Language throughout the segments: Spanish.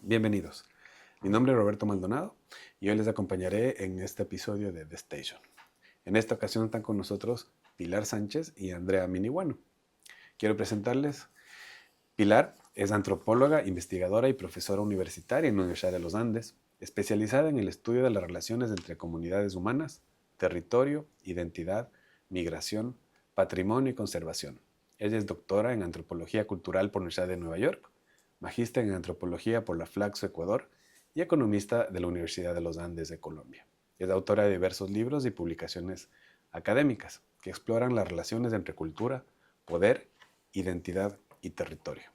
Bienvenidos. Mi nombre es Roberto Maldonado y hoy les acompañaré en este episodio de The Station. En esta ocasión están con nosotros Pilar Sánchez y Andrea Miniguano. Quiero presentarles. Pilar es antropóloga, investigadora y profesora universitaria en la Universidad de los Andes, especializada en el estudio de las relaciones entre comunidades humanas, territorio, identidad, migración, patrimonio y conservación. Ella es doctora en antropología cultural por la Universidad de Nueva York, magíster en antropología por la Flaxo, Ecuador, y economista de la Universidad de los Andes de Colombia. Es autora de diversos libros y publicaciones académicas que exploran las relaciones entre cultura, poder, identidad y territorio.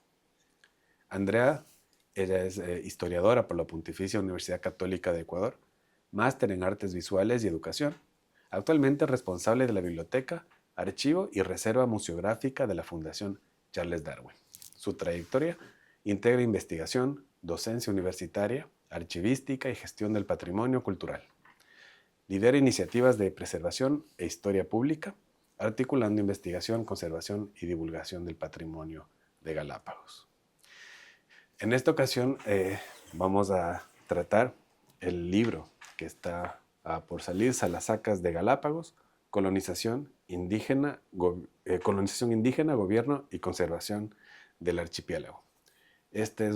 Andrea, ella es historiadora por la Pontificia Universidad Católica de Ecuador, máster en artes visuales y educación. Actualmente es responsable de la biblioteca, archivo y reserva museográfica de la Fundación Charles Darwin. Su trayectoria integra investigación, docencia universitaria, archivística y gestión del patrimonio cultural. Lidera iniciativas de preservación e historia pública, articulando investigación, conservación y divulgación del patrimonio de Galápagos. En esta ocasión vamos a tratar el libro que está por salir, Salasacas de Galápagos, colonización indígena, gobierno y conservación del archipiélago. Este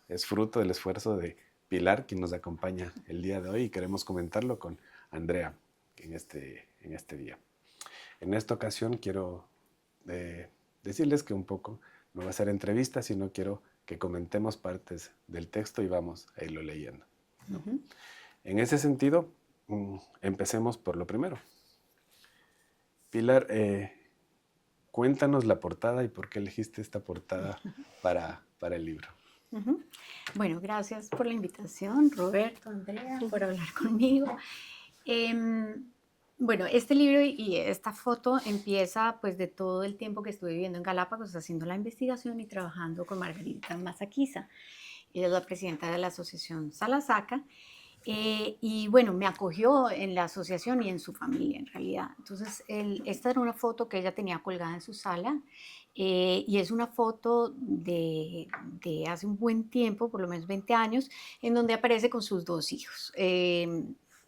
es fruto del esfuerzo de Pilar, quien nos acompaña el día de hoy, y queremos comentarlo con Andrea en este día. En esta ocasión quiero decirles que un poco no va a ser entrevista, sino quiero que comentemos partes del texto y vamos a irlo leyendo, ¿no? En ese sentido, empecemos por lo primero. Pilar, cuéntanos la portada y por qué elegiste esta portada para el libro. Bueno, gracias por la invitación, Roberto, Andrea, por hablar conmigo. Bueno, este libro y esta foto empieza pues de todo el tiempo que estuve viviendo en Galápagos haciendo la investigación y trabajando con Margarita Mazaquiza. Ella es la presidenta de la asociación Salasaca. Y bueno, me acogió en la asociación y en su familia en realidad. Entonces, esta era una foto que ella tenía colgada en su sala y es una foto de hace un buen tiempo, por lo menos 20 años, en donde aparece con sus dos hijos.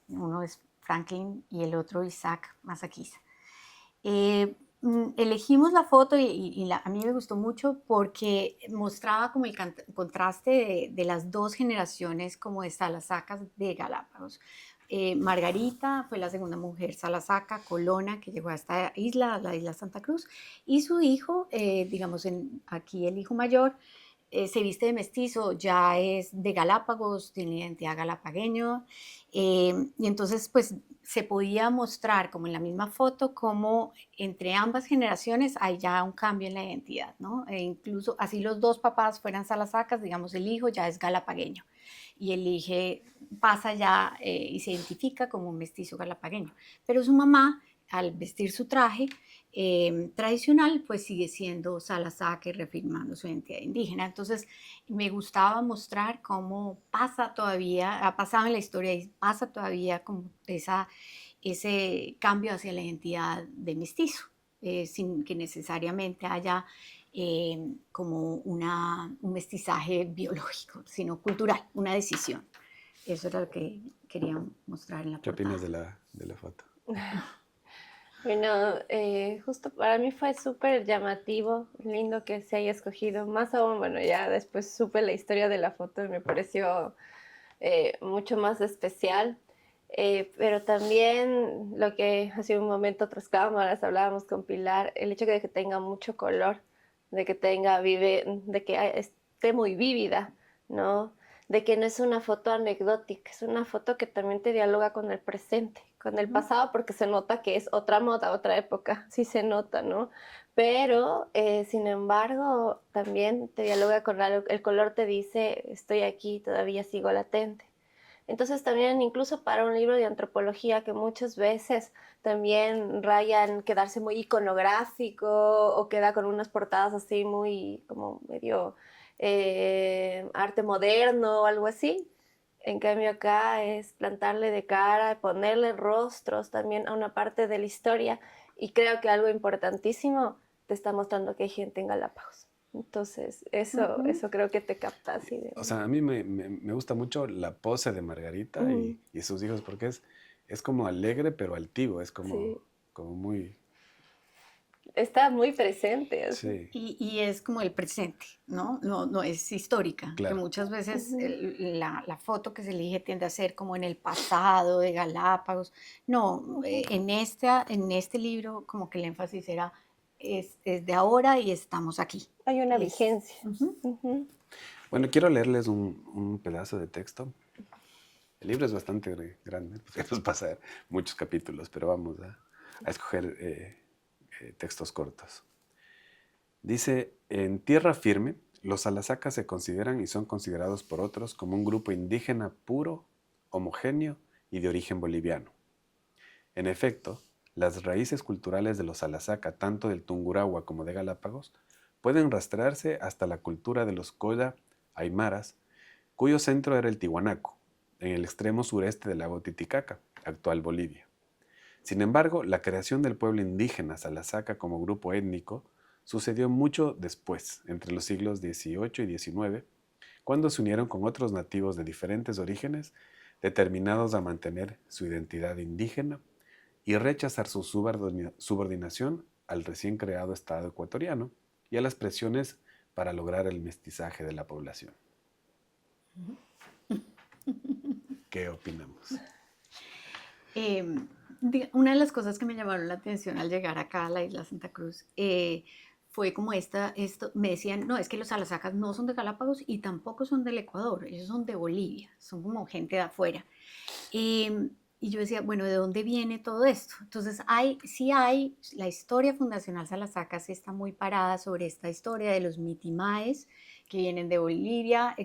Uno es Franklin y el otro Isaac Mazaquiza. Elegimos la foto a mí me gustó mucho porque mostraba como el contraste de las dos generaciones como de salasacas de Galápagos. Margarita fue la segunda mujer salasaca, colona, que llegó a esta isla, a la isla Santa Cruz, y su hijo, digamos aquí el hijo mayor, se viste de mestizo, ya es de Galápagos, tiene identidad galapagueño, y entonces pues se podía mostrar como en la misma foto como entre ambas generaciones hay ya un cambio en la identidad, ¿no? E incluso así los dos papás fueran salasacas, digamos el hijo ya es galapagueño y el hijo pasa ya y se identifica como un mestizo galapagueño, pero su mamá al vestir su traje tradicional, pues sigue siendo Salasaca y reafirmando su identidad indígena. Entonces, me gustaba mostrar cómo pasa todavía, ha pasado en la historia y pasa todavía como ese cambio hacia la identidad de mestizo, sin que necesariamente haya como un mestizaje biológico, sino cultural, una decisión. Eso era lo que quería mostrar en la ¿Qué portada. opinas de la foto? Bueno, justo para mí fue súper llamativo, lindo que se haya escogido. Más aún, bueno, ya después supe la historia de la foto y me pareció mucho más especial. Pero también lo que hace un momento tras cámaras hablábamos con Pilar, el hecho de que tenga mucho color, de que esté muy vívida, ¿no? De que no es una foto anecdótica, es una foto que también te dialoga con el presente, con el pasado, porque se nota que es otra moda, otra época, sí se nota, ¿no? Pero, sin embargo, también te dialoga con algo, el color te dice, estoy aquí, todavía sigo latente. Entonces también incluso para un libro de antropología que muchas veces también rayan quedarse muy iconográfico o queda con unas portadas así muy como medio arte moderno o algo así. En cambio acá es plantarle de cara, ponerle rostros también a una parte de la historia y creo que algo importantísimo te está mostrando que hay gente en Galápagos. Entonces, eso creo que te capta así de... O sea, a mí me gusta mucho la pose de Margarita y sus hijos porque es como alegre pero altivo, es como, Sí. como muy... Está muy presente. Así. Sí, Y es como el presente, ¿no? No es histórica, que claro. muchas veces Ujú. la foto que se elige tiende a ser como en el pasado de Galápagos. No, en este libro como que el énfasis era, es de ahora y estamos aquí. Hay una Es, vigencia. ujú. Ujú. Bueno, quiero leerles un pedazo de texto. El libro es bastante grande, podríamos pasar muchos capítulos, pero vamos a escoger textos cortos. Dice, en tierra firme, los Alasacas se consideran y son considerados por otros como un grupo indígena puro, homogéneo y de origen boliviano. En efecto, las raíces culturales de los Alasaca, tanto del Tungurahua como de Galápagos, pueden rastrearse hasta la cultura de los Colla Aymaras, cuyo centro era el Tiwanaku, en el extremo sureste del lago Titicaca, actual Bolivia. Sin embargo, la creación del pueblo indígena Salasaca como grupo étnico sucedió mucho después, entre los siglos XVIII y XIX, cuando se unieron con otros nativos de diferentes orígenes, determinados a mantener su identidad indígena y rechazar su subordinación al recién creado Estado ecuatoriano y a las presiones para lograr el mestizaje de la población. ¿Qué opinamos? Una de las cosas que me llamaron la atención al llegar acá a la isla Santa Cruz fue como esto, me decían, no, es que los Alasacas no son de Galápagos y tampoco son del Ecuador, ellos son de Bolivia, son como gente de afuera. Y yo decía, bueno, ¿de dónde viene todo esto? Entonces, la historia fundacional Salasaca sí está muy parada sobre esta historia de los mitimaes que vienen de Bolivia,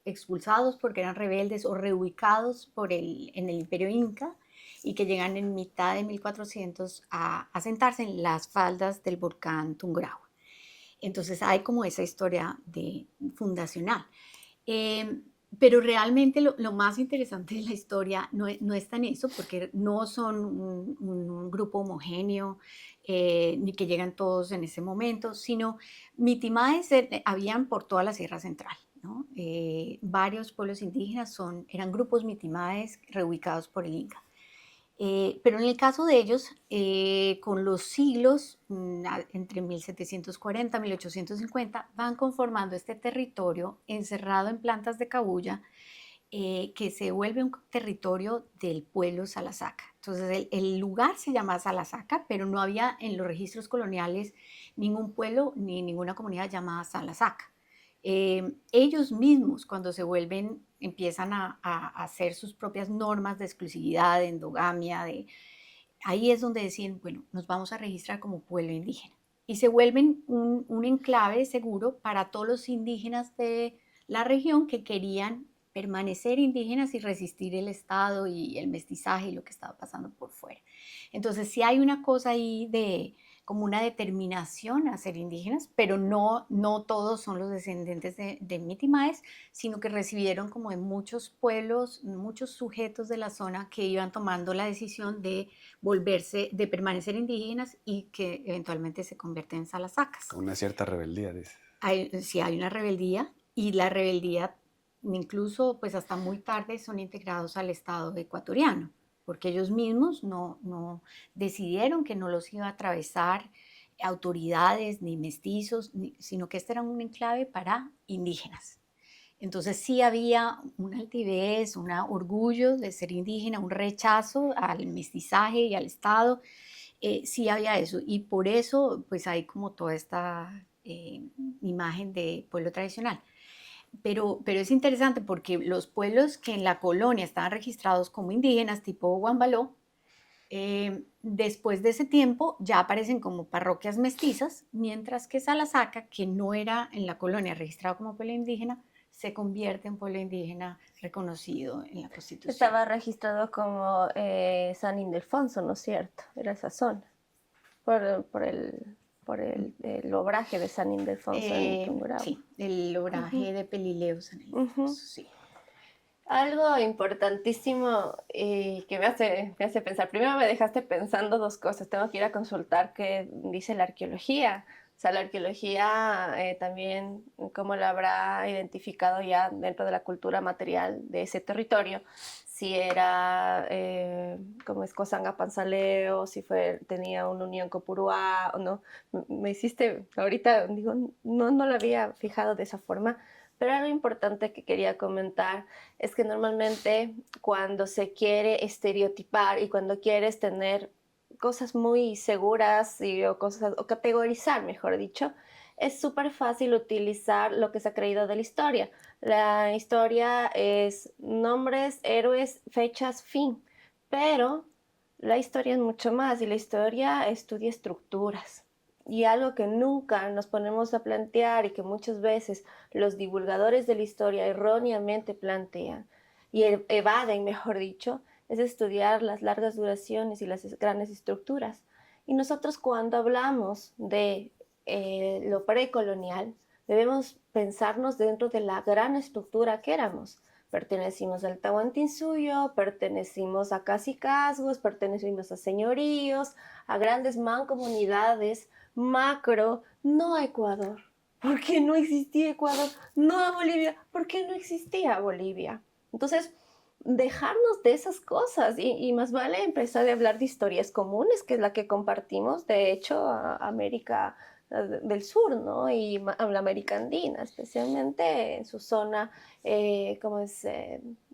expulsados porque eran rebeldes o reubicados en el Imperio Inca y que llegan en mitad de 1400 a sentarse en las faldas del volcán Tungurahua. Entonces hay como esa historia fundacional. Pero realmente lo más interesante de la historia no está en eso, porque no son un grupo homogéneo, ni que llegan todos en ese momento, sino mitimaes habían por toda la Sierra Central, ¿no? Varios pueblos indígenas eran grupos mitimaes reubicados por el Inca. Pero en el caso de ellos, con los siglos, entre 1740 y 1850, van conformando este territorio encerrado en plantas de cabuya, que se vuelve un territorio del pueblo Salasaca. Entonces el lugar se llama Salasaca, pero no había en los registros coloniales ningún pueblo ni ninguna comunidad llamada Salasaca. Ellos mismos, cuando empiezan a hacer sus propias normas de exclusividad, de endogamia, ahí es donde deciden, bueno, nos vamos a registrar como pueblo indígena. Y se vuelven un enclave seguro para todos los indígenas de la región que querían permanecer indígenas y resistir el Estado y el mestizaje y lo que estaba pasando por fuera. Entonces sí hay una cosa ahí como una determinación a ser indígenas, pero no todos son los descendientes de mitimaes, sino que recibieron como de muchos pueblos, muchos sujetos de la zona que iban tomando la decisión de de permanecer indígenas y que eventualmente se convierten en salasacas. Con una cierta rebeldía, dice. Sí hay una rebeldía, y la rebeldía incluso pues hasta muy tarde son integrados al Estado ecuatoriano, porque ellos mismos no decidieron que no los iba a atravesar autoridades ni mestizos, sino que este era un enclave para indígenas. Entonces sí había una altivez, un orgullo de ser indígena, un rechazo al mestizaje y al Estado. Sí había eso, y por eso pues hay como toda esta imagen de pueblo tradicional. Pero es interesante porque los pueblos que en la colonia estaban registrados como indígenas, tipo Guambaló, después de ese tiempo ya aparecen como parroquias mestizas, mientras que Salasaca, que no era en la colonia registrado como pueblo indígena, se convierte en pueblo indígena reconocido en la Constitución. Estaba registrado como San Ildefonso, ¿no es cierto? Era esa zona, por el obraje de San Ildefonso en Tungurahua. Sí, el obraje de Pelileo San Ildefonso, sí. Algo importantísimo que me hace pensar. Primero me dejaste pensando dos cosas. Tengo que ir a consultar qué dice la arqueología O sea, la arqueología también, cómo la habrá identificado ya dentro de la cultura material de ese territorio, si era como es Cosanga Panzaleo, si tenía una unión con Puruá o no. Me hiciste, ahorita digo, no lo había fijado de esa forma, pero algo importante que quería comentar es que normalmente cuando se quiere estereotipar y cuando quieres tener cosas muy seguras o categorizar, mejor dicho, es súper fácil utilizar lo que se ha creído de la historia. La historia es nombres, héroes, fechas, fin, pero la historia es mucho más y la historia estudia estructuras. Y algo que nunca nos ponemos a plantear y que muchas veces los divulgadores de la historia erróneamente plantean y evaden, mejor dicho, es estudiar las largas duraciones y las grandes estructuras. Y nosotros cuando hablamos de lo precolonial, debemos pensarnos dentro de la gran estructura que éramos. Pertenecimos al Tahuantinsuyo, pertenecimos a cacicazgos, pertenecimos a señoríos, a grandes mancomunidades, macro, no a Ecuador. ¿Por qué no existía Ecuador? No a Bolivia. ¿Por qué no existía Bolivia? Entonces, dejarnos de esas cosas y más vale empezar a hablar de historias comunes, que es la que compartimos, de hecho, a América del Sur, ¿no? Y a la América Andina, especialmente en su zona, como es,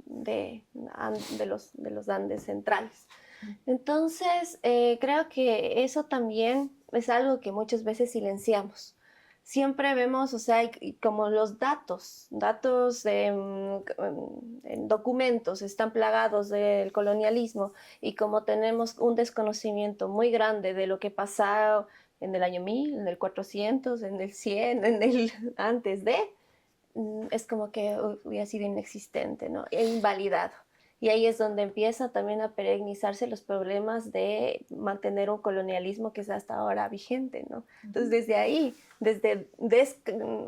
de los Andes centrales. Entonces, creo que eso también es algo que muchas veces silenciamos. Siempre vemos, o sea, como los datos en documentos están plagados del colonialismo y como tenemos un desconocimiento muy grande de lo que pasó en el año 1000, en el 400, en el 100, en el antes de, es como que hubiera sido inexistente, ¿no? E invalidado. Y ahí es donde empieza también a perenizarse los problemas de mantener un colonialismo que es hasta ahora vigente, ¿no? Entonces, desde ahí,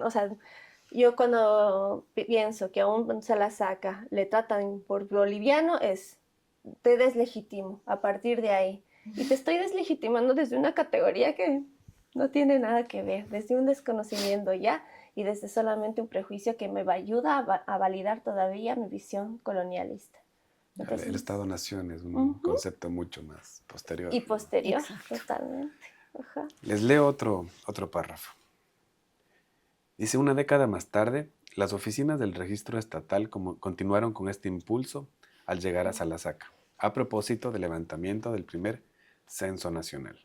o sea, yo cuando pienso que a un Salasaca le tratan por boliviano, te deslegitimo a partir de ahí. Y te estoy deslegitimando desde una categoría que no tiene nada que ver, desde un desconocimiento ya y desde solamente un prejuicio que me ayuda a validar todavía mi visión colonialista. El Estado-Nación es un concepto mucho más posterior. Y posterior, Exacto. totalmente. Ajá. Les leo otro párrafo. Dice, una década más tarde, las oficinas del registro estatal continuaron con este impulso al llegar a Salasaca, a propósito del levantamiento del primer censo nacional.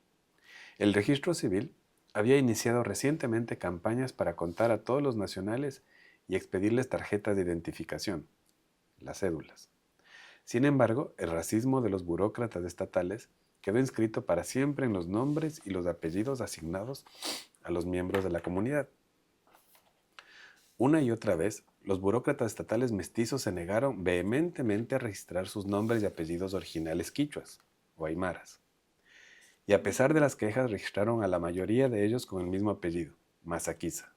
El registro civil había iniciado recientemente campañas para contar a todos los nacionales y expedirles tarjetas de identificación, las cédulas. Sin embargo, el racismo de los burócratas estatales quedó inscrito para siempre en los nombres y los apellidos asignados a los miembros de la comunidad. Una y otra vez, los burócratas estatales mestizos se negaron vehementemente a registrar sus nombres y apellidos originales quichuas o aymaras. Y a pesar de las quejas, registraron a la mayoría de ellos con el mismo apellido, Masaquiza.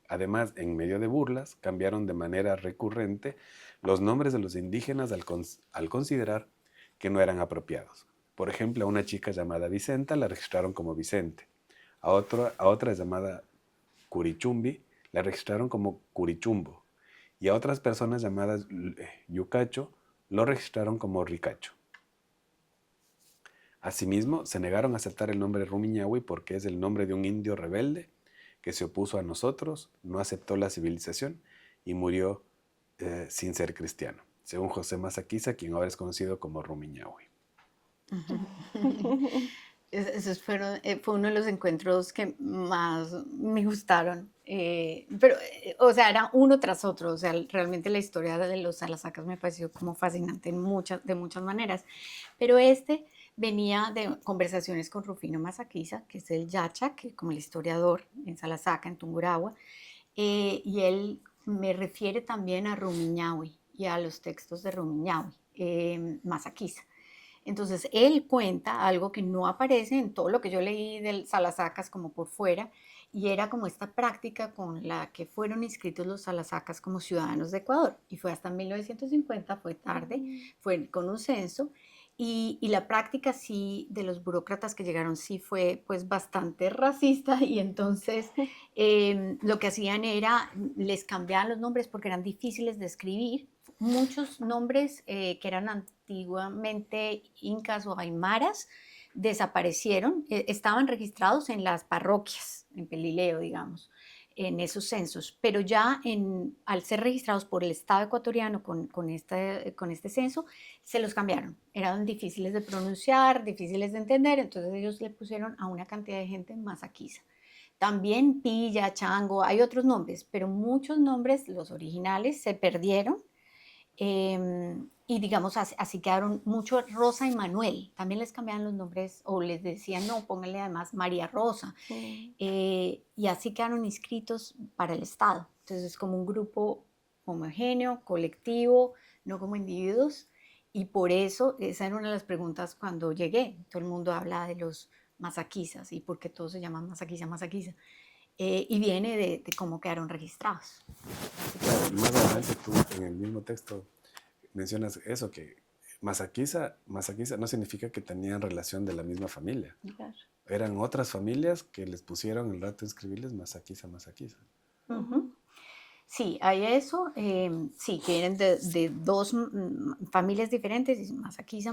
Además, en medio de burlas, cambiaron de manera recurrente los nombres de los indígenas al considerar que no eran apropiados. Por ejemplo, a una chica llamada Vicenta la registraron como Vicente. A otra llamada Curichumbi la registraron como Curichumbo. Y a otras personas llamadas Yucacho lo registraron como Ricacho. Asimismo, se negaron a aceptar el nombre Rumiñahui porque es el nombre de un indio rebelde que se opuso a nosotros, no aceptó la civilización y murió sin ser cristiano, según José Masaquiza, quien ahora es conocido como Rumiñahui. Esos fue uno de los encuentros que más me gustaron, pero, o sea, era uno tras otro, o sea, realmente la historia de los Salasacas me pareció como fascinante de muchas maneras, pero venía de conversaciones con Rufino Masaquiza, que es el Yacha, que como el historiador en Salasaca, en Tungurahua, y él me refiere también a Rumiñahui y a los textos de Rumiñahui, Masaquiza. Entonces, él cuenta algo que no aparece en todo lo que yo leí del Salasacas como por fuera, y era como esta práctica con la que fueron inscritos los Salasacas como ciudadanos de Ecuador. Y fue hasta 1950, fue tarde, fue con un censo, Y la práctica sí de los burócratas que llegaron sí fue pues bastante racista y entonces lo que hacían era, les cambiaban los nombres porque eran difíciles de escribir. Muchos nombres que eran antiguamente incas o aymaras desaparecieron, estaban registrados en las parroquias, en Pelileo, digamos, en esos censos, pero ya al ser registrados por el Estado ecuatoriano con este censo, se los cambiaron. Eran difíciles de pronunciar, difíciles de entender, entonces ellos le pusieron a una cantidad de gente masaquiza. También Pilla, Chango, hay otros nombres, pero muchos nombres, los originales, se perdieron. Y digamos, así quedaron mucho Rosa y Manuel. También les cambiaban los nombres o les decían, no, pónganle además María Rosa. Y así quedaron inscritos para el Estado. Entonces es como un grupo homogéneo, colectivo, no como individuos. Y por eso, esa era una de las preguntas cuando llegué. Todo el mundo habla de los masaquizas y por qué todos se llaman masaquiza, masaquiza. Y viene de cómo quedaron registrados. Claro, más adelante tú en el mismo texto mencionas eso, que masaquiza no significa que tenían relación de la misma familia. Claro. Eran otras familias que les pusieron el rato de escribirles masaquiza. Uh-huh. Sí, hay eso, sí, que vienen de dos familias diferentes, masaquiza.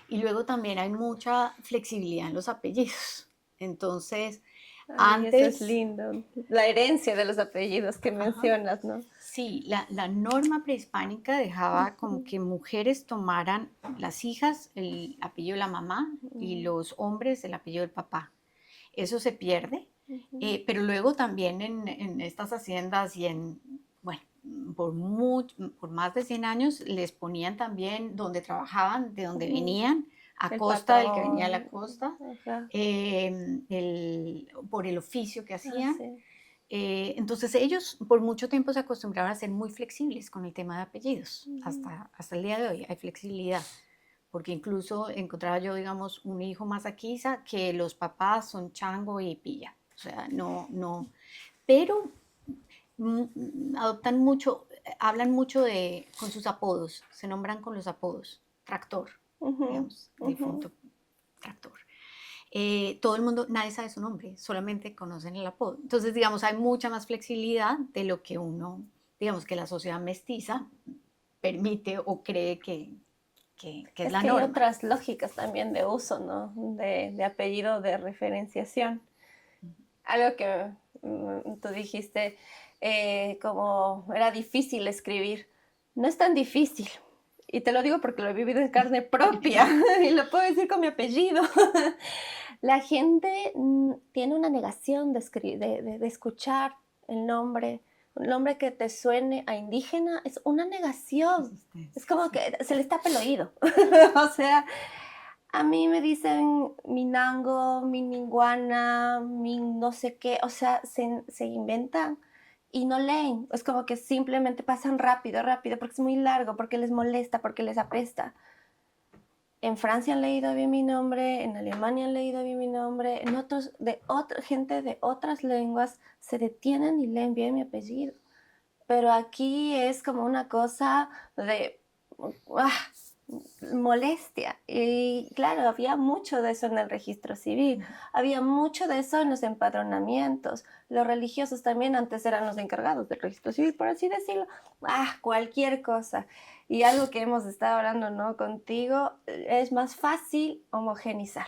Y luego también hay mucha flexibilidad en los apellidos. Entonces, Ay, antes... eso es lindo. La herencia de los apellidos que mencionas, ¿no? Sí, la norma prehispánica dejaba como que mujeres tomaran, las hijas, el apellido de la mamá y los hombres el apellido del papá. Eso se pierde, pero luego también en estas haciendas y bueno, por más de 100 años les ponían también donde trabajaban, de donde venían, a costa del que venía a la costa, por el oficio que hacían. Sí. Entonces ellos por mucho tiempo se acostumbraron a ser muy flexibles con el tema de apellidos. Hasta el día de hoy hay flexibilidad, porque incluso encontraba yo, digamos, un hijo masaquiza que los papás son Chango y Pilla. O sea, no, pero adoptan mucho, hablan mucho con sus apodos, se nombran con los apodos. Tractor, digamos, difunto Tractor. Todo el mundo, nadie sabe su nombre, solamente conocen el apodo. Entonces, digamos, hay mucha más flexibilidad de lo que uno, digamos, que la sociedad mestiza permite o cree que es la que norma. hay otras lógicas también de uso, ¿no? De apellido, de referenciación. Algo que tú dijiste, como era difícil escribir. No es tan difícil. Y te lo digo porque lo he vivido en carne propia y lo puedo decir con mi apellido. La gente tiene una negación de escuchar el nombre. Un nombre que te suene a indígena es una negación. Es como que se le tapa el oído. O sea, a mí me dicen Minango, Mininguana, Min no sé qué. O sea, se inventan y no leen. Es como que simplemente pasan rápido, porque es muy largo, porque les molesta, porque les apesta. En Francia han leído bien mi nombre, en Alemania han leído bien mi nombre, en otros, gente de otras lenguas se detienen y leen bien mi apellido. Pero aquí es como una cosa de molestia. Y claro, había mucho de eso en el registro civil, había mucho de eso en los empadronamientos. Los religiosos también antes eran los encargados del registro civil, por así decirlo. Cualquier cosa. Y algo que hemos estado hablando, ¿no? Contigo, es más fácil homogenizar.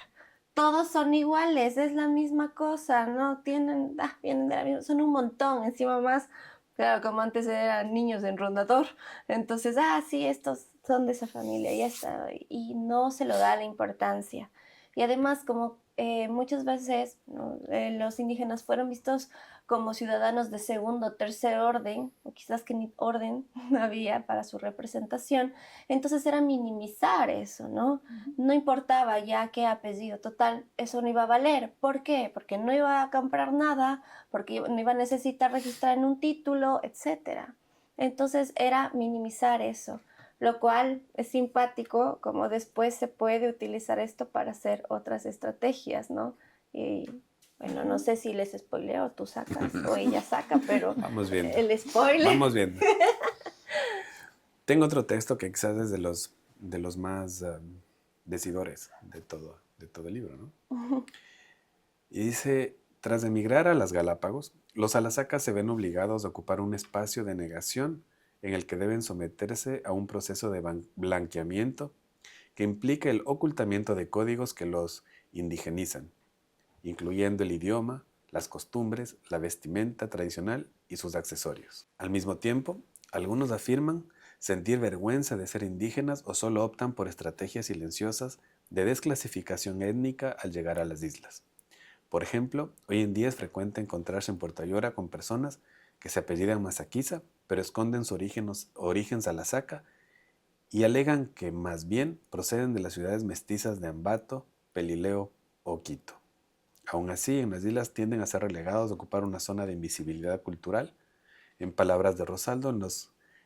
Todos son iguales, es la misma cosa, ¿no? Vienen de la misma, son un montón, encima más, claro, como antes eran niños en rondador, entonces, sí, estos son de esa familia, ya está, y no se lo da la importancia. Y además, como muchas veces, ¿no? Los indígenas fueron vistos como ciudadanos de segundo o tercer orden, o quizás que ni orden había para su representación, entonces era minimizar eso, ¿no? No importaba ya qué apellido, total, eso no iba a valer. ¿Por qué? Porque no iba a comprar nada, porque no iba a necesitar registrar en un título, etc. Entonces era minimizar eso, lo cual es simpático, como después se puede utilizar esto para hacer otras estrategias, ¿no? Y bueno, no sé si les spoileo, tú sacas o ella saca, pero Vamos viendo. el spoiler. Vamos viendo. Tengo otro texto que quizás es de los de los más decidores de todo el libro, ¿no? Y dice, tras emigrar a las Galápagos, los Alasaka se ven obligados a ocupar un espacio de negación en el que deben someterse a un proceso de blanqueamiento que implica el ocultamiento de códigos que los indigenizan, incluyendo el idioma, las costumbres, la vestimenta tradicional y sus accesorios. Al mismo tiempo, algunos afirman sentir vergüenza de ser indígenas o solo optan por estrategias silenciosas de desclasificación étnica al llegar a las islas. Por ejemplo, hoy en día es frecuente encontrarse en Puerto Ayora con personas que se apellidan Masaquiza, pero esconden su origen Salasaka y alegan que más bien proceden de las ciudades mestizas de Ambato, Pelileo o Quito. Aún así, en las islas tienden a ser relegados a ocupar una zona de invisibilidad cultural, en palabras de Rosaldo,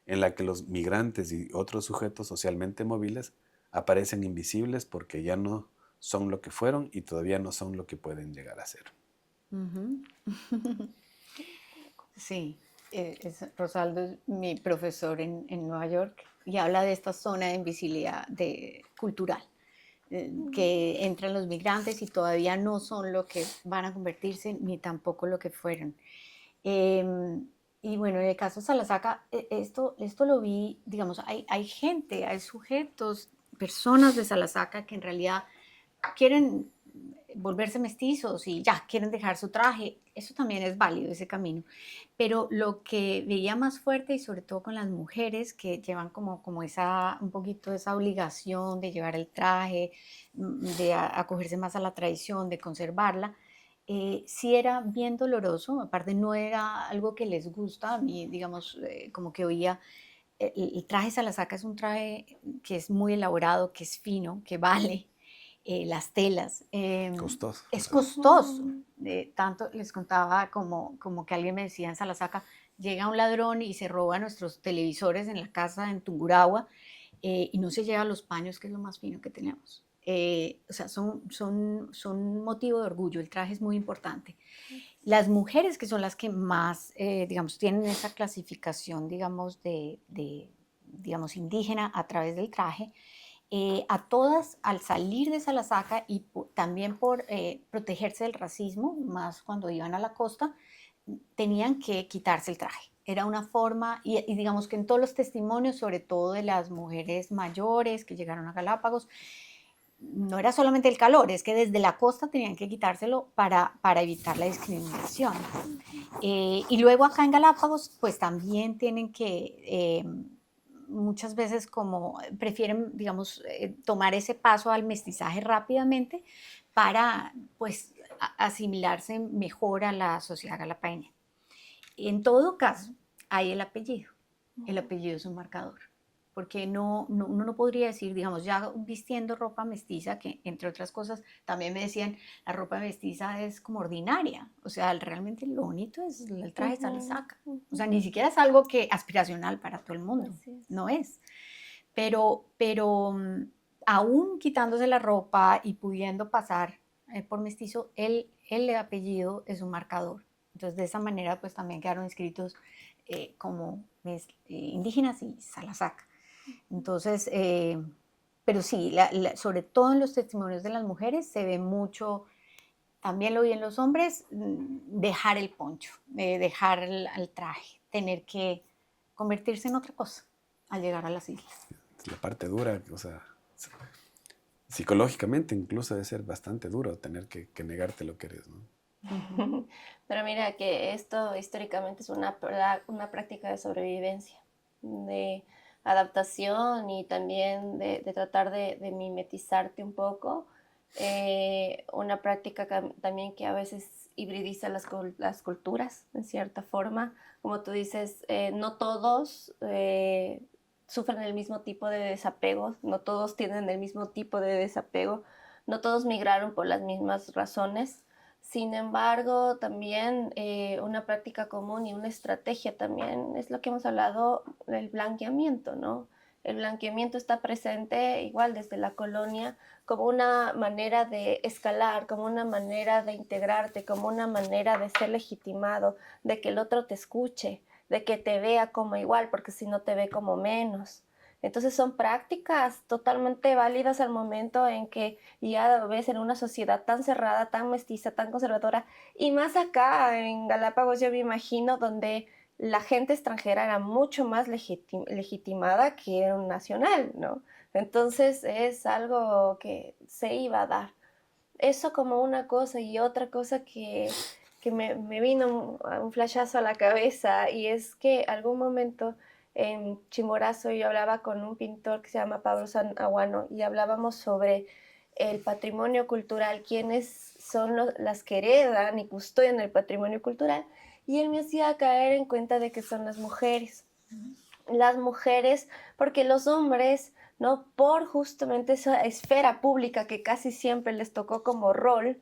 en la que los migrantes y otros sujetos socialmente móviles aparecen invisibles porque ya no son lo que fueron y todavía no son lo que pueden llegar a ser. Ujú. Sí, Rosaldo es mi profesor en Nueva York y habla de esta zona de invisibilidad cultural, que entran los migrantes y todavía no son lo que van a convertirse ni tampoco lo que fueron. Y bueno, en el caso de Salasaka, esto lo vi, digamos, hay gente, hay sujetos, personas de Salasaka que en realidad quieren volverse mestizos y ya quieren dejar su traje. Eso también es válido, ese camino. Pero lo que veía más fuerte y sobre todo con las mujeres que llevan como un poquito esa obligación de llevar el traje, de acogerse más a la tradición, de conservarla, sí era bien doloroso. Aparte no era algo que les gusta. A mí, digamos, como que oía, el traje Salasaka es un traje que es muy elaborado, que es fino, que vale. Las telas. Costoso. Es costoso. Tanto les contaba como que alguien me decía en Salasaka, llega un ladrón y se roba nuestros televisores en la casa en Tungurahua, y no se lleva los paños, que es lo más fino que tenemos. O sea, son motivo de orgullo. El traje es muy importante. Las mujeres, que son las que más, digamos, tienen esa clasificación, digamos, digamos, indígena a través del traje, a todas, al salir de Salasaka y también por protegerse del racismo, más cuando iban a la costa, tenían que quitarse el traje. Era una forma, y digamos que en todos los testimonios, sobre todo de las mujeres mayores que llegaron a Galápagos, no era solamente el calor, es que desde la costa tenían que quitárselo para evitar la discriminación. Y luego acá en Galápagos, pues también tienen que, muchas veces como prefieren, digamos, tomar ese paso al mestizaje rápidamente para, pues, asimilarse mejor a la sociedad galapagueña. En todo caso, hay el apellido. El apellido es un marcador. Porque uno no podría decir, digamos, ya vistiendo ropa mestiza, que entre otras cosas también me decían, la ropa mestiza es como ordinaria. O sea, realmente lo bonito es el traje Salasaka. O sea, ni siquiera es algo que aspiracional para todo el mundo. No es. Pero aún quitándose la ropa y pudiendo pasar por mestizo, el apellido es un marcador. Entonces, de esa manera, pues también quedaron inscritos como indígenas y Salasaka. Entonces, pero sí, sobre todo en los testimonios de las mujeres se ve mucho, también lo vi en los hombres, dejar el poncho, dejar el traje, tener que convertirse en otra cosa al llegar a las islas. La parte dura, o sea, psicológicamente incluso debe ser bastante duro tener que negarte lo que eres, ¿no? Pero mira que esto históricamente es una práctica de sobrevivencia, de adaptación y también de tratar de mimetizarte un poco. Una práctica también que a veces hibridiza las culturas, en cierta forma. Como tú dices, no todos sufren el mismo tipo de desapego, no todos tienen el mismo tipo de desapego, no todos migraron por las mismas razones. Sin embargo, también una práctica común y una estrategia también es lo que hemos hablado, el blanqueamiento, ¿no? El blanqueamiento está presente igual desde la colonia como una manera de escalar, como una manera de integrarte, como una manera de ser legitimado, de que el otro te escuche, de que te vea como igual, porque si no te ve como menos. Entonces son prácticas totalmente válidas al momento en que ya ves en una sociedad tan cerrada, tan mestiza, tan conservadora, y más acá en Galápagos yo me imagino donde la gente extranjera era mucho más legitimada que un nacional, ¿no? Entonces es algo que se iba a dar. Eso como una cosa y otra cosa que me vino un flashazo a la cabeza y es que algún momento en Chimborazo yo hablaba con un pintor que se llama Pablo San Aguano y hablábamos sobre el patrimonio cultural, quiénes son las que heredan y custodian el patrimonio cultural y él me hacía caer en cuenta de que son las mujeres. Las mujeres, porque los hombres, ¿no? Por justamente esa esfera pública que casi siempre les tocó como rol,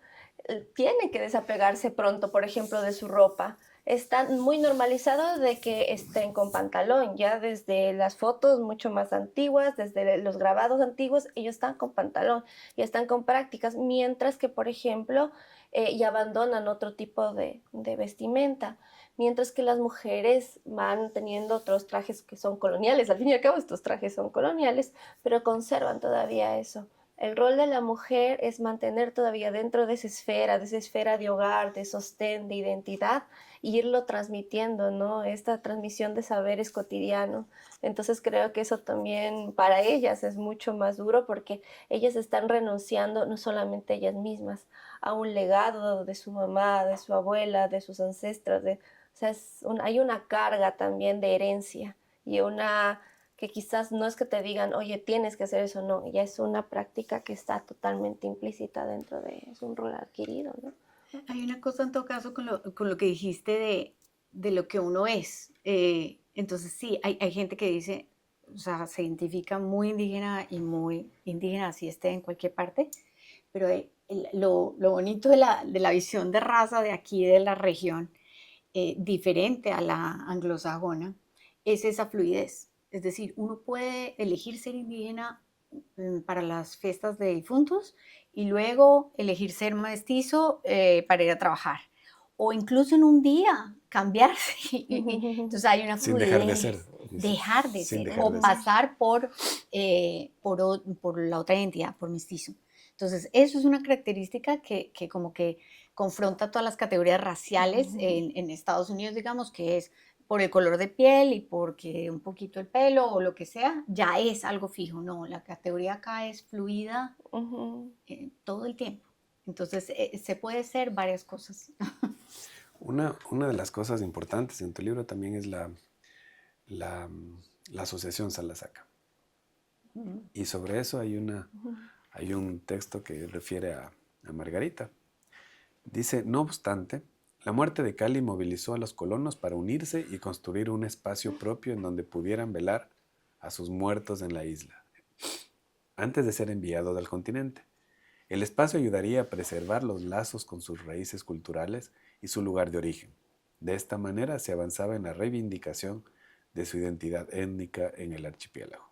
tienen que desapegarse pronto, por ejemplo, de su ropa. Están muy normalizados de que estén con pantalón, ya desde las fotos mucho más antiguas, desde los grabados antiguos, ellos están con pantalón y están con prácticas, mientras que, por ejemplo, ya abandonan otro tipo de vestimenta mientras que las mujeres van teniendo otros trajes que son coloniales. Al fin y al cabo, estos trajes son coloniales, pero conservan todavía eso. El rol de la mujer es mantener todavía dentro de esa esfera de hogar, de sostén, de identidad, e irlo transmitiendo, ¿no? Esta transmisión de saberes cotidianos. Entonces creo que eso también para ellas es mucho más duro porque ellas están renunciando, no solamente ellas mismas, a un legado de su mamá, de su abuela, de sus ancestros, o sea, hay una carga también de herencia y una que quizás no es que te digan, oye, tienes que hacer eso, no, ya es una práctica que está totalmente implícita dentro de, es un rol adquirido, ¿no? Hay una cosa en todo caso con lo que dijiste de lo que uno es. Entonces sí, hay gente que dice, o sea, se identifica muy indígena y muy indígena, así esté en cualquier parte, pero lo bonito de la visión de raza de aquí, de la región, diferente a la anglosajona, es esa fluidez. Es decir, uno puede elegir ser indígena para las fiestas de difuntos y luego elegir ser mestizo para ir a trabajar. O incluso en un día cambiarse. Entonces hay una Sin dejar de ser, fluidez, dices. dejar de Sin ser dejar o de ser. pasar por la otra identidad, por mestizo. Entonces eso es una característica que como que confronta todas las categorías raciales en Estados Unidos, digamos, que es por el color de piel y porque un poquito el pelo o lo que sea, ya es algo fijo. No, la categoría acá es fluida todo el tiempo. Entonces, se puede ser varias cosas. Una de las cosas importantes en tu libro también es la, la asociación Salasaca. Y sobre eso hay un texto que refiere a Margarita. Dice, no obstante, la muerte de Cali movilizó a los colonos para unirse y construir un espacio propio en donde pudieran velar a sus muertos en la isla, antes de ser enviados al continente. El espacio ayudaría a preservar los lazos con sus raíces culturales y su lugar de origen. De esta manera se avanzaba en la reivindicación de su identidad étnica en el archipiélago.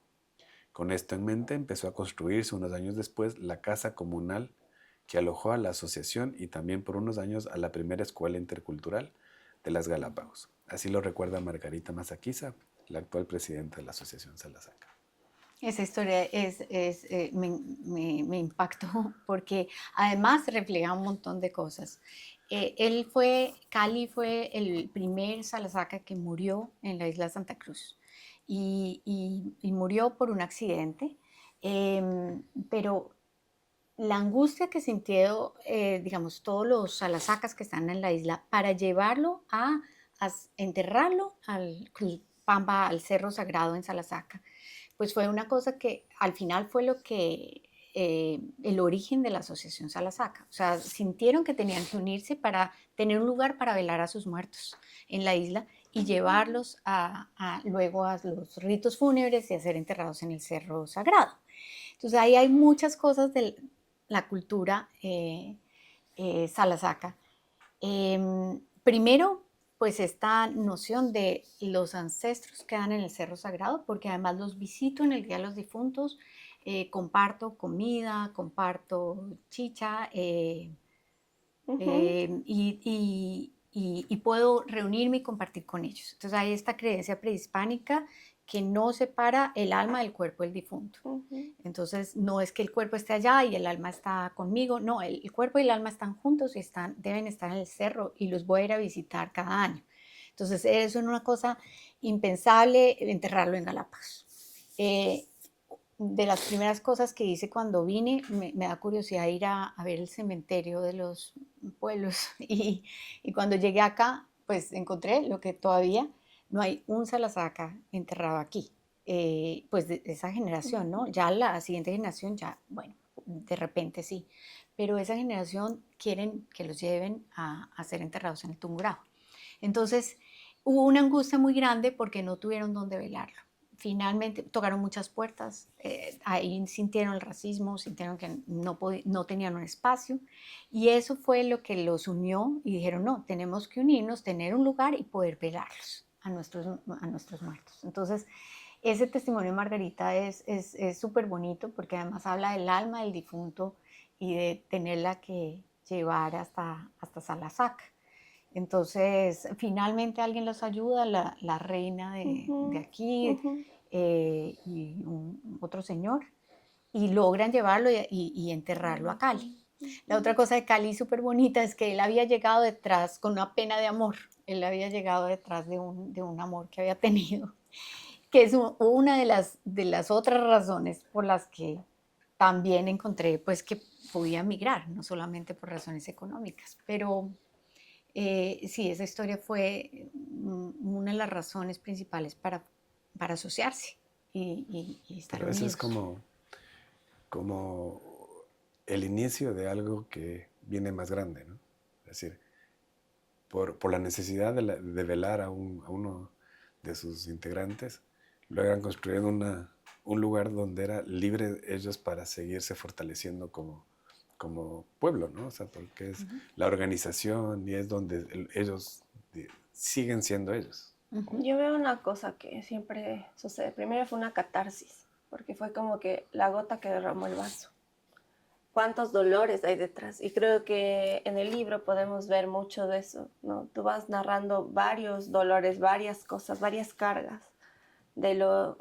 Con esto en mente empezó a construirse unos años después la Casa Comunal que alojó a la asociación y también por unos años a la primera escuela intercultural de las Galápagos. Así lo recuerda Margarita Mazaquiza, la actual presidenta de la Asociación Salasaca. Esa historia me impactó porque además refleja un montón de cosas. Cali fue el primer Salasaca que murió en la isla de Santa Cruz y murió por un accidente, pero la angustia que sintieron, digamos, todos los salasacas que están en la isla para llevarlo a enterrarlo al Pamba, al Cerro Sagrado en Salasaca, pues fue una cosa que al final fue lo que el origen de la Asociación Salasaca. O sea, sintieron que tenían que unirse para tener un lugar para velar a sus muertos en la isla y llevarlos luego a los ritos fúnebres y a ser enterrados en el Cerro Sagrado. Entonces ahí hay muchas cosas de la cultura Salasaca. Primero, pues esta noción de los ancestros que dan en el Cerro Sagrado, porque además los visito en el Día de los Difuntos, comparto comida, comparto chicha y puedo reunirme y compartir con ellos. Entonces hay esta creencia prehispánica que no separa el alma del cuerpo del difunto. Entonces, no es que el cuerpo esté allá y el alma está conmigo, no, el cuerpo y el alma están juntos y deben estar en el cerro y los voy a ir a visitar cada año. Entonces, eso es una cosa impensable, enterrarlo en Galápagos. De las primeras cosas que hice cuando vine, me da curiosidad ir a ver el cementerio de los pueblos y cuando llegué acá, pues encontré lo que todavía no hay un Salasaca enterrado aquí, pues de esa generación, ¿no? Ya la siguiente generación, ya, bueno, de repente sí, pero esa generación quieren que los lleven a ser enterrados en el Tungurahua. Entonces, hubo una angustia muy grande porque no tuvieron dónde velarlo. Finalmente tocaron muchas puertas, ahí sintieron el racismo, sintieron que no tenían un espacio y eso fue lo que los unió y dijeron, no, tenemos que unirnos, tener un lugar y poder velarlos a nuestros muertos. Entonces, ese testimonio de Margarita es súper bonito porque además habla del alma del difunto y de tenerla que llevar hasta Salasaca. Entonces, finalmente alguien los ayuda, la reina de aquí y otro señor, y logran llevarlo y enterrarlo a Cali. La otra cosa de Cali súper bonita es que él había llegado detrás con una pena de amor. Él había llegado detrás de un amor que había tenido, que es una de las otras razones por las que también encontré pues que podía migrar, no solamente por razones económicas, pero sí, esa historia fue una de las razones principales para asociarse y estar Pero eso unidos. es como el inicio de algo que viene más grande, ¿no? Es decir, por la necesidad de velar a uno de sus integrantes, logran construir un lugar donde era libre ellos para seguirse fortaleciendo como pueblo, ¿no? O sea, porque es la organización y es donde ellos siguen siendo ellos. Yo veo una cosa que siempre sucede. Primero fue una catarsis, porque fue como que la gota que derramó el vaso. Cuántos dolores hay detrás. Y creo que en el libro podemos ver mucho de eso, ¿no? Tú vas narrando varios dolores, varias cosas, varias cargas de lo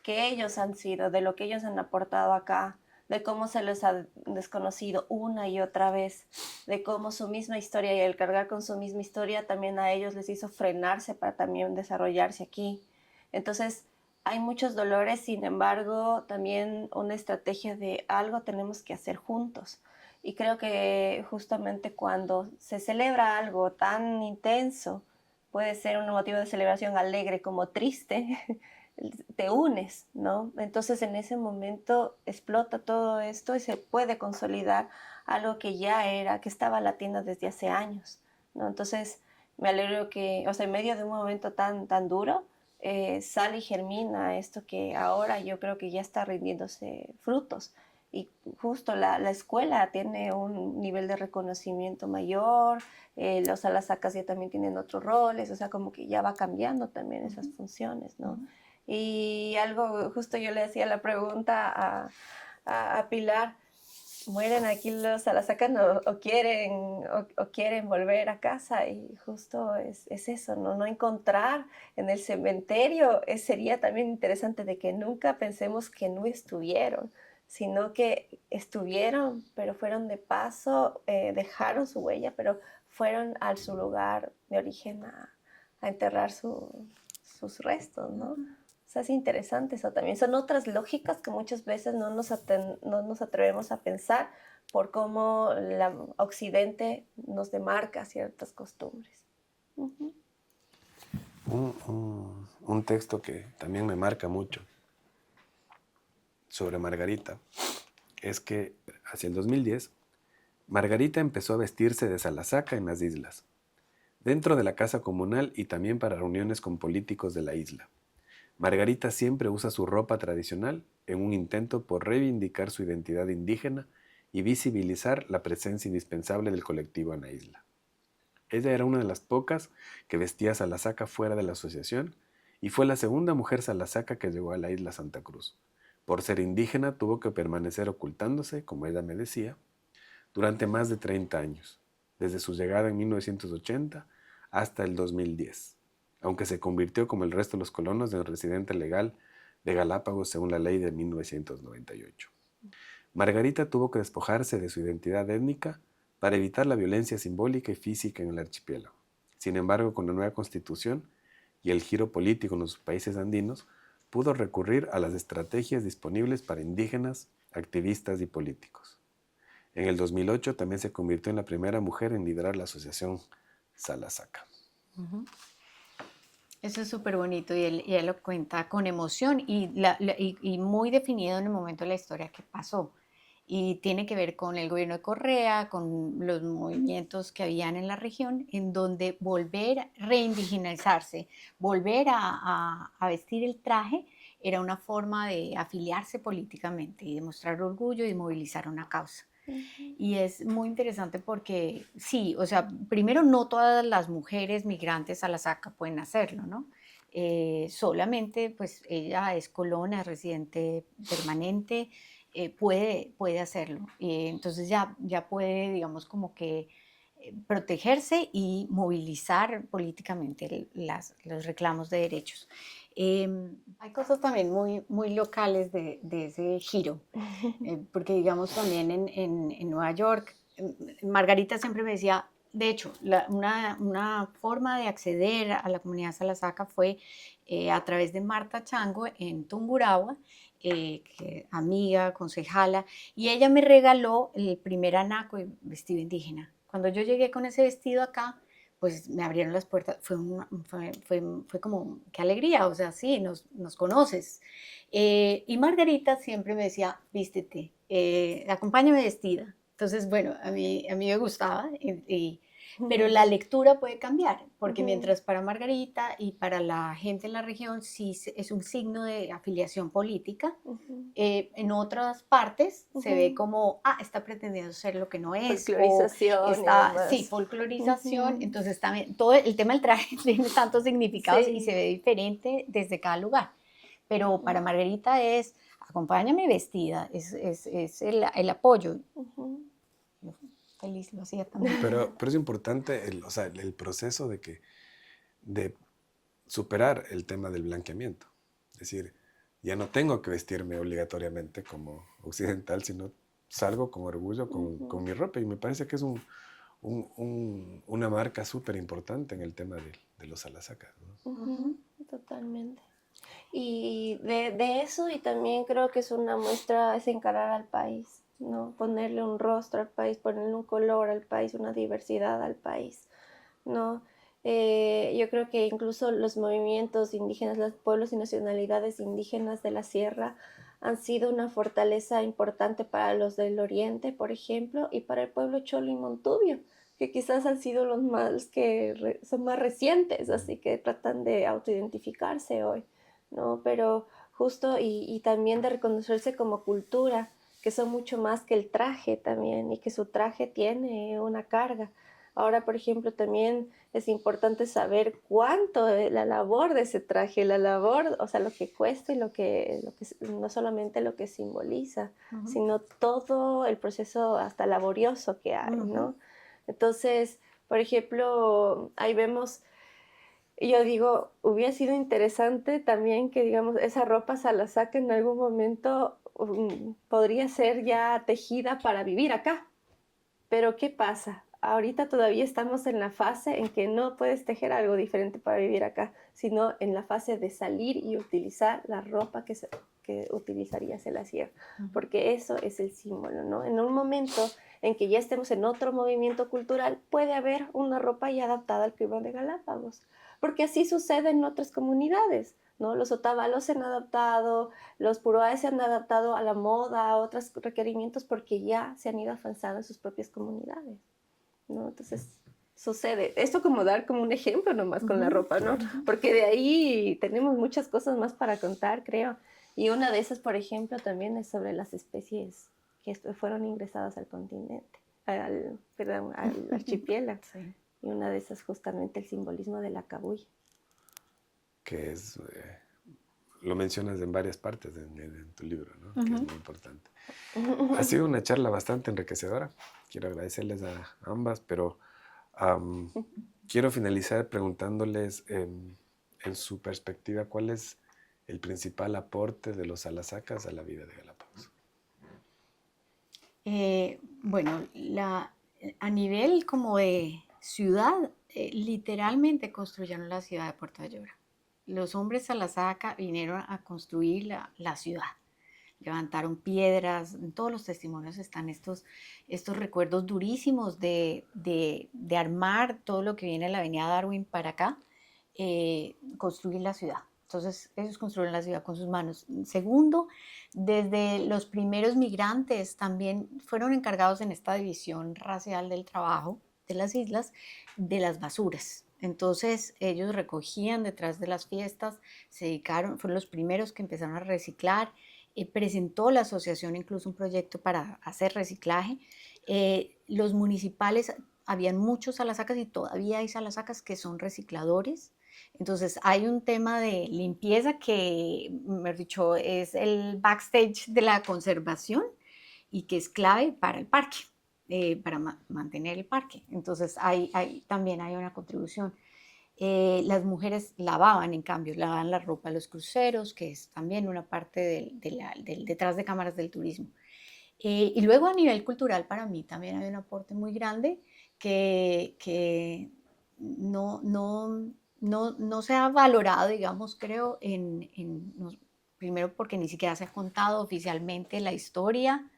que ellos han sido, de lo que ellos han aportado acá, de cómo se les ha desconocido una y otra vez, de cómo su misma historia y el cargar con su misma historia también a ellos les hizo frenarse para también desarrollarse aquí. Entonces, hay muchos dolores, sin embargo, también una estrategia de algo tenemos que hacer juntos. Y creo que justamente cuando se celebra algo tan intenso, puede ser un motivo de celebración alegre como triste, te unes, ¿no? Entonces en ese momento explota todo esto y se puede consolidar algo que ya era, que estaba latiendo desde hace años, ¿no? Entonces me alegro que, o sea, en medio de un momento tan duro, sale y germina esto que ahora yo creo que ya está rindiéndose frutos. Y justo la escuela tiene un nivel de reconocimiento mayor, los alasacas ya también tienen otros roles, o sea, como que ya va cambiando también esas funciones, ¿no? Y algo, justo yo le hacía la pregunta a Pilar, ¿mueren aquí los Alasacas o quieren volver a casa? Y justo es eso, ¿no? No encontrar en el cementerio, sería también interesante de que nunca pensemos que no estuvieron, sino que estuvieron, pero fueron de paso, dejaron su huella, pero fueron a su lugar de origen a enterrar sus restos, ¿no? O sea, es interesante eso también. Son otras lógicas que muchas veces no nos atrevemos a pensar por cómo Occidente nos demarca ciertas costumbres. Un texto que también me marca mucho sobre Margarita es que hacia el 2010, Margarita empezó a vestirse de Salasaca en las islas, dentro de la casa comunal y también para reuniones con políticos de la isla. Margarita siempre usa su ropa tradicional en un intento por reivindicar su identidad indígena y visibilizar la presencia indispensable del colectivo en la isla. Ella era una de las pocas que vestía Salasaca fuera de la asociación y fue la segunda mujer Salasaca que llegó a la isla Santa Cruz. Por ser indígena tuvo que permanecer ocultándose, como ella me decía, durante más de 30 años, desde su llegada en 1980 hasta el 2010. aunque se convirtió como el resto de los colonos en residente legal de Galápagos según la ley de 1998. Margarita tuvo que despojarse de su identidad étnica para evitar la violencia simbólica y física en el archipiélago. Sin embargo, con la nueva constitución y el giro político en los países andinos, pudo recurrir a las estrategias disponibles para indígenas, activistas y políticos. En el 2008 también se convirtió en la primera mujer en liderar la asociación Salasaca. Eso es súper bonito y él lo cuenta con emoción y muy definido en el momento de la historia que pasó. Y tiene que ver con el gobierno de Correa, con los movimientos que habían en la región, en donde volver a reindigenizarse, volver a vestir el traje, era una forma de afiliarse políticamente y demostrar orgullo y movilizar una causa. Y es muy interesante porque sí, o sea, primero no todas las mujeres migrantes a la SACA pueden hacerlo, ¿no? Solamente pues ella es colona, es residente permanente, puede hacerlo. Entonces ya puede, digamos, como que protegerse y movilizar políticamente los reclamos de derechos. Hay cosas también muy locales de ese giro, porque digamos también en Nueva York, Margarita siempre me decía, de hecho, una forma de acceder a la comunidad Salasaca fue a través de Marta Chango en Tungurahua, amiga, concejala, y ella me regaló el primer anaco y vestido indígena. Cuando yo llegué con ese vestido acá, pues me abrieron las puertas, fue como, qué alegría, o sea, sí, nos conoces. Y Margarita siempre me decía, vístete, acompáñame vestida. Entonces, bueno, a mí me gustaba, pero la lectura puede cambiar, porque mientras para Margarita y para la gente en la región sí es un signo de afiliación política, en otras partes se ve como, está pretendiendo ser lo que no es. Folclorización. Sí, folclorización. Entonces también todo el tema del traje tiene tantos significados y se ve diferente desde cada lugar. Pero para Margarita es, acompáñame vestida, es el apoyo. Feliz lo hacía también. Pero es importante el proceso de superar el tema del blanqueamiento. Es decir, ya no tengo que vestirme obligatoriamente como occidental, sino salgo con orgullo con mi ropa. Y me parece que es una marca súper importante en el tema de los Salasacas, ¿no? Totalmente. Y de eso, y también creo que es una muestra, es encarar al país, ¿no? Ponerle un rostro al país, ponerle un color al país, una diversidad al país, ¿no? Yo creo que incluso los movimientos indígenas, los pueblos y nacionalidades indígenas de la sierra han sido una fortaleza importante para los del oriente, por ejemplo, y para el pueblo cholo y montubio, que quizás han sido los más que son más recientes, así que tratan de autoidentificarse hoy, ¿no? Pero justo y también de reconocerse como cultura, que son mucho más que el traje también, y que su traje tiene una carga. Ahora, por ejemplo, también es importante saber cuánto la labor de ese traje, la labor, o sea, lo que cuesta y lo que no solamente lo que simboliza, sino todo el proceso hasta laborioso que hay, ¿no? Entonces, por ejemplo, ahí vemos, yo digo, hubiera sido interesante también que, digamos, esa ropa Salasaca en algún momento podría ser ya tejida para vivir acá. Pero ¿qué pasa? Ahorita todavía estamos en la fase en que no puedes tejer algo diferente para vivir acá, sino en la fase de salir y utilizar la ropa que utilizarías en la sierra, porque eso es el símbolo, ¿no? En un momento en que ya estemos en otro movimiento cultural, puede haber una ropa ya adaptada al clima de Galápagos, porque así sucede en otras comunidades, ¿no? Los otávalos se han adaptado, los puroaes se han adaptado a la moda, a otros requerimientos, porque ya se han ido avanzando en sus propias comunidades, ¿no? Entonces sucede. Esto como dar como un ejemplo nomás con la ropa, ¿no? Porque de ahí tenemos muchas cosas más para contar, creo. Y una de esas, por ejemplo, también es sobre las especies que fueron ingresadas al continente, al archipiélago. Sí. Y una de esas justamente el simbolismo de la cabuya. Que es, lo mencionas en varias partes en tu libro, ¿no? Que es muy importante. Ha sido una charla bastante enriquecedora. Quiero agradecerles a ambas, pero quiero finalizar preguntándoles en su perspectiva, ¿cuál es el principal aporte de los salasacas a la vida de Galápagos? Bueno, a nivel como de ciudad, literalmente construyeron la ciudad de Puerto Ayora. Los hombres Salasaca vinieron a construir la ciudad. Levantaron piedras, en todos los testimonios están estos recuerdos durísimos de armar todo lo que viene de la avenida Darwin para acá, construir la ciudad. Entonces, ellos construyeron la ciudad con sus manos. Segundo, desde los primeros migrantes también fueron encargados en esta división racial del trabajo de las islas, de las basuras. Entonces, ellos recogían detrás de las fiestas, se dedicaron, fueron los primeros que empezaron a reciclar. Presentó la asociación incluso un proyecto para hacer reciclaje. Los municipales, habían muchos salasacas y todavía hay salasacas que son recicladores. Entonces hay un tema de limpieza que, mejor dicho, es el backstage de la conservación y que es clave para el parque, para mantener el parque. Entonces también hay una contribución. Las mujeres lavaban, en cambio, lavaban la ropa de los cruceros, que es también una parte del detrás de cámaras del turismo. Y luego a nivel cultural, para mí también hay un aporte muy grande que no se ha valorado, digamos, creo, primero porque ni siquiera se ha contado oficialmente la historia,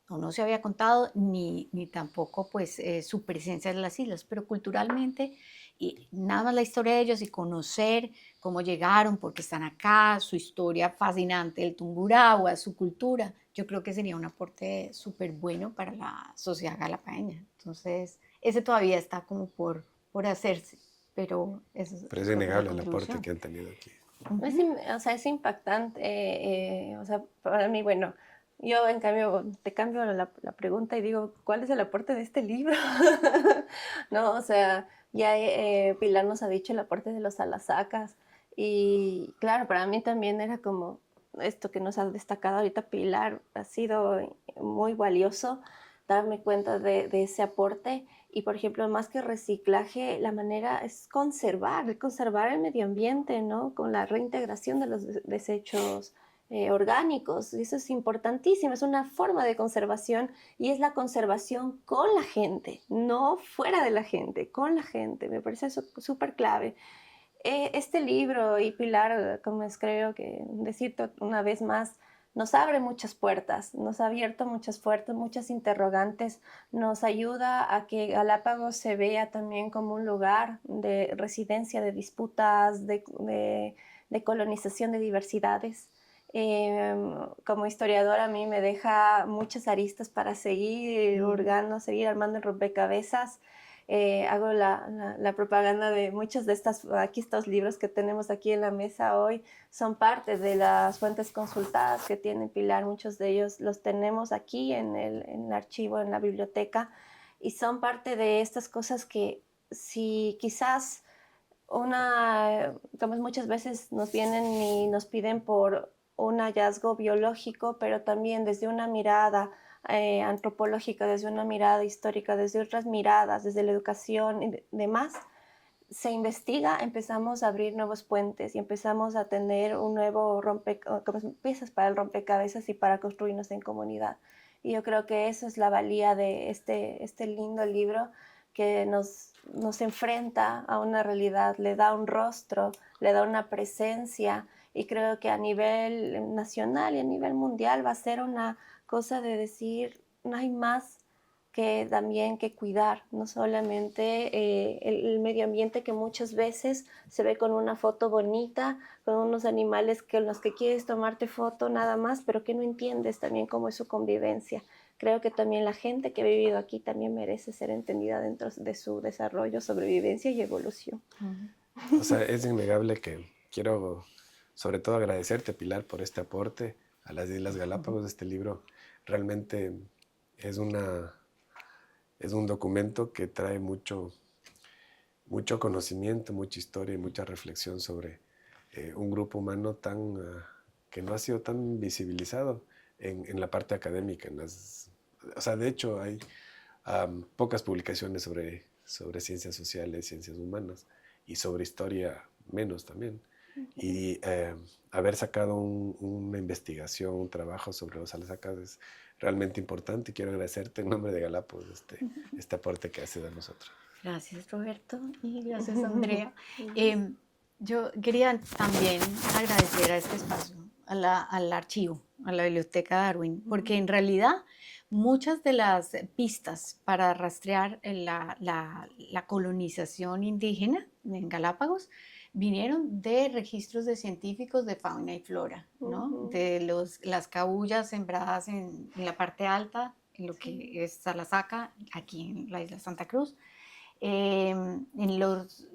o no se había contado, ni tampoco pues su presencia en las islas, pero culturalmente, y nada más la historia de ellos y conocer cómo llegaron, por qué están acá, su historia fascinante del Tungurahua, su cultura, yo creo que sería un aporte súper bueno para la sociedad galapagueña. Entonces, ese todavía está como por hacerse, pero eso Pero es creo que es la innegable el aporte contribución. que han tenido aquí. O sea, es impactante. O sea, para mí, bueno, yo en cambio te cambio la pregunta y digo, ¿cuál es el aporte de este libro? No, o sea, ya Pilar nos ha dicho el aporte de los salasacas y claro, para mí también era como esto que nos ha destacado ahorita Pilar, ha sido muy valioso darme cuenta de ese aporte. Y, por ejemplo, más que reciclaje, la manera es conservar el medio ambiente, ¿no? Con la reintegración de los desechos orgánicos. Y eso es importantísimo, es una forma de conservación y es la conservación con la gente, no fuera de la gente, con la gente. Me parece eso súper clave. Este libro y Pilar, como es, creo que decirte una vez más, nos abre muchas puertas, nos ha abierto muchas puertas, muchas interrogantes, nos ayuda a que Galápagos se vea también como un lugar de residencia de disputas, de colonización de diversidades. Como historiadora a mí me deja muchas aristas para seguir hurgando, seguir armando el rompecabezas. Hago la propaganda de muchos de aquí estos libros que tenemos aquí en la mesa hoy son parte de las fuentes consultadas que tiene Pilar, muchos de ellos los tenemos aquí en el archivo, en la biblioteca, y son parte de estas cosas que si quizás como muchas veces nos vienen y nos piden por un hallazgo biológico, pero también desde una mirada antropológica, desde una mirada histórica, desde otras miradas, desde la educación y demás, se investiga, empezamos a abrir nuevos puentes y empezamos a tener un nuevo piezas para el rompecabezas y para construirnos en comunidad. Y yo creo que eso es la valía de este lindo libro que nos enfrenta a una realidad, le da un rostro, le da una presencia, y creo que a nivel nacional y a nivel mundial va a ser una cosa de decir, no hay más que también que cuidar, no solamente el medio ambiente que muchas veces se ve con una foto bonita, con unos animales con los que quieres tomarte foto nada más, pero que no entiendes también cómo es su convivencia. Creo que también la gente que ha vivido aquí también merece ser entendida dentro de su desarrollo, sobrevivencia y evolución. O sea, es innegable que quiero sobre todo agradecerte, Pilar, por este aporte a las Islas Galápagos. Este libro realmente es un documento que trae mucho conocimiento, mucha historia y mucha reflexión sobre un grupo humano que no ha sido tan visibilizado en la parte académica. O sea, de hecho, hay pocas publicaciones sobre ciencias sociales, ciencias humanas y sobre historia menos también. Y haber sacado una investigación, un trabajo sobre los alasacas es realmente importante y quiero agradecerte en nombre de Galápagos este aporte que haces a nosotros. Gracias, Roberto, y gracias, Andrea. Yo quería también agradecer a este espacio, al archivo, a la Biblioteca Darwin, porque en realidad muchas de las pistas para rastrear la colonización indígena en Galápagos vinieron de registros de científicos de fauna y flora, ¿no? De las cabullas sembradas en la parte alta, en lo que es Salasaca, aquí en la isla Santa Cruz, en los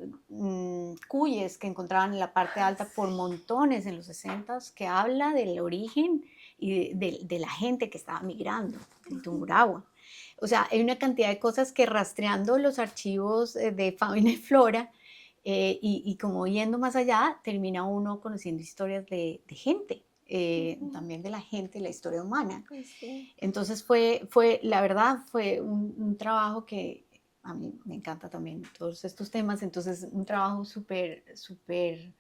cuyes que encontraban en la parte alta por montones en los 60s, que habla del origen y de la gente que estaba migrando en Tungurahua. O sea, hay una cantidad de cosas que rastreando los archivos de fauna y flora y como yendo más allá, termina uno conociendo historias de gente. También de la gente, la historia humana. Sí. Entonces la verdad, fue un trabajo que a mí me encanta también, todos estos temas, entonces un trabajo súper, súper...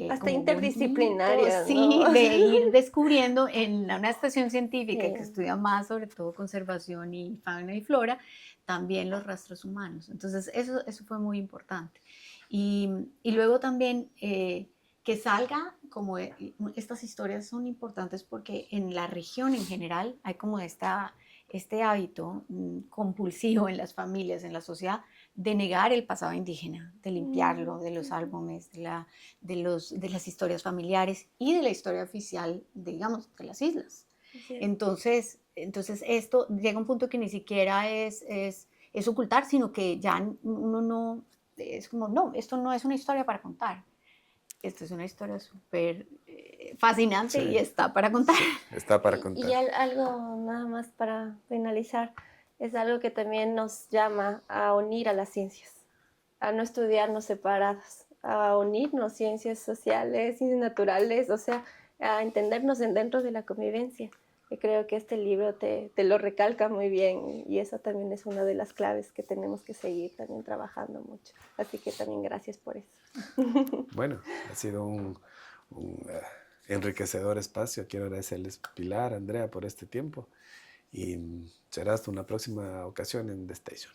Hasta como interdisciplinario, bonito, sí, ¿no? de ir descubriendo en una estación científica que Sí. estudia más sobre todo conservación y fauna y flora, también los rastros humanos. Entonces eso fue muy importante. Y luego también que salga como estas historias son importantes porque en la región en general hay como este hábito compulsivo en las familias, en la sociedad, de negar el pasado indígena, de limpiarlo de los álbumes, de las historias familiares y de la historia oficial, digamos, de las islas. Sí. Entonces esto llega a un punto que ni siquiera es ocultar, sino que ya uno no, es como, no, esto no es una historia para contar. Esto es una historia súper fascinante Sí. y está para contar. Sí, está para contar. Y algo nada más para finalizar, es algo que también nos llama a unir a las ciencias, a no estudiarnos separadas, a unirnos ciencias sociales, ciencias naturales, o sea, a entendernos dentro de la convivencia. Y creo que este libro te lo recalca muy bien y eso también es una de las claves que tenemos que seguir también trabajando mucho. Así que también gracias por eso. Bueno, ha sido un enriquecedor espacio. Quiero agradecerles, Pilar, Andrea, por este tiempo y será hasta una próxima ocasión en The Station.